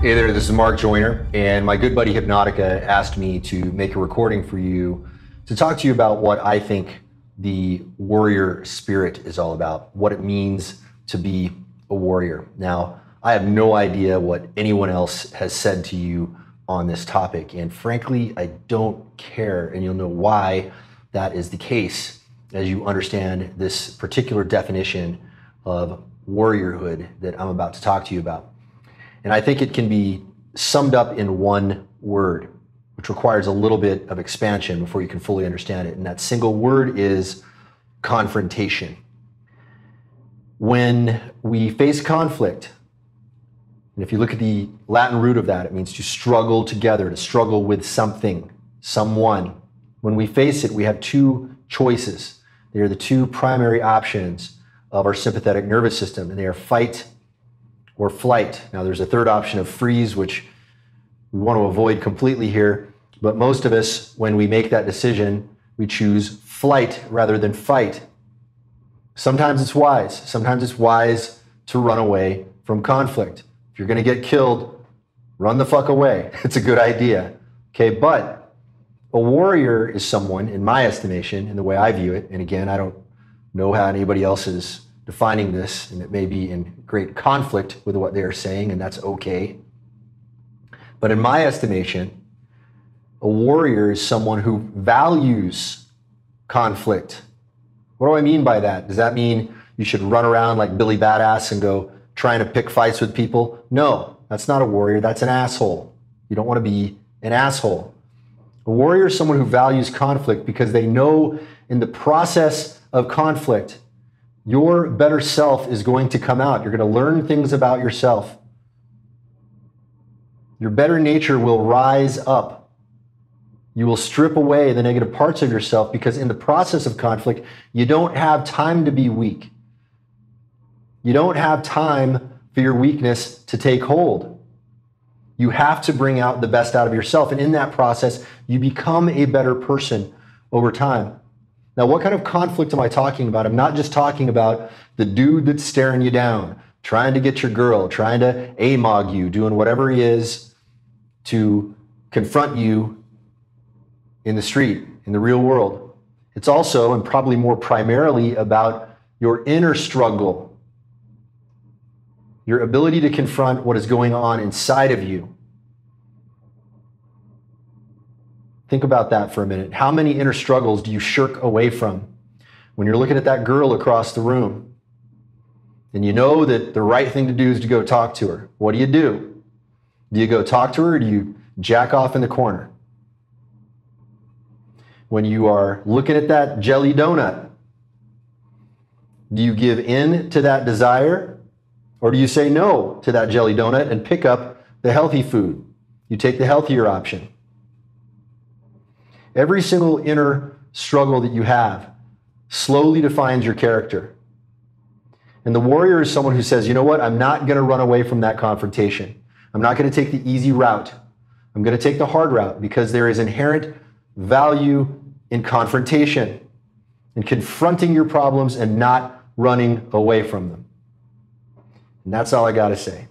Hey there, this is Mark Joyner, and my good buddy Hypnotica asked me to make a recording for you to talk to you about what I think the warrior spirit is all about, what it means to be a warrior. Now, I have no idea what anyone else has said to you on this topic, and frankly, I don't care, and you'll know why that is the case as you understand this particular definition of warriorhood that I'm about to talk to you about. And I think it can be summed up in one word, which requires a little bit of expansion before you can fully understand it. And that single word is confrontation. When we face conflict, and if you look at the Latin root of that, it means to struggle together, to struggle with something, someone. When we face it, we have two choices. They are the two primary options of our sympathetic nervous system, and they are fight or flight. Now, there's a third option of freeze, which we want to avoid completely here, but most of us, when we make that decision, we choose flight rather than fight. Sometimes it's wise. Sometimes it's wise to run away from conflict. If you're going to get killed, run the fuck away. It's a good idea. Okay, but a warrior is someone, in my estimation, in the way I view it, and again, I don't know how anybody else is defining this, and it may be in great conflict with what they are saying, and that's okay. But in my estimation, a warrior is someone who values conflict. What do I mean by that? Does that mean you should run around like Billy Badass and go trying to pick fights with people? No, that's not a warrior. That's an asshole. You don't want to be an asshole. A warrior is someone who values conflict because they know in the process of conflict, your better self is going to come out. You're going to learn things about yourself. Your better nature will rise up. You will strip away the negative parts of yourself because in the process of conflict, you don't have time to be weak. You don't have time for your weakness to take hold. You have to bring out the best out of yourself. And in that process, you become a better person over time. Now, what kind of conflict am I talking about? I'm not just talking about the dude that's staring you down, trying to get your girl, trying to AMOG you, doing whatever he is to confront you in the street, in the real world. It's also, and probably more primarily, about your inner struggle, your ability to confront what is going on inside of you. Think about that for a minute. How many inner struggles do you shirk away from when you're looking at that girl across the room and you know that the right thing to do is to go talk to her? What do? Do you go talk to her or do you jack off in the corner? When you are looking at that jelly donut, do you give in to that desire or do you say no to that jelly donut and pick up the healthy food? You take the healthier option. Every single inner struggle that you have slowly defines your character. And the warrior is someone who says, you know what, I'm not going to run away from that confrontation. I'm not going to take the easy route. I'm going to take the hard route because there is inherent value in confrontation, in confronting your problems and not running away from them. And that's all I got to say.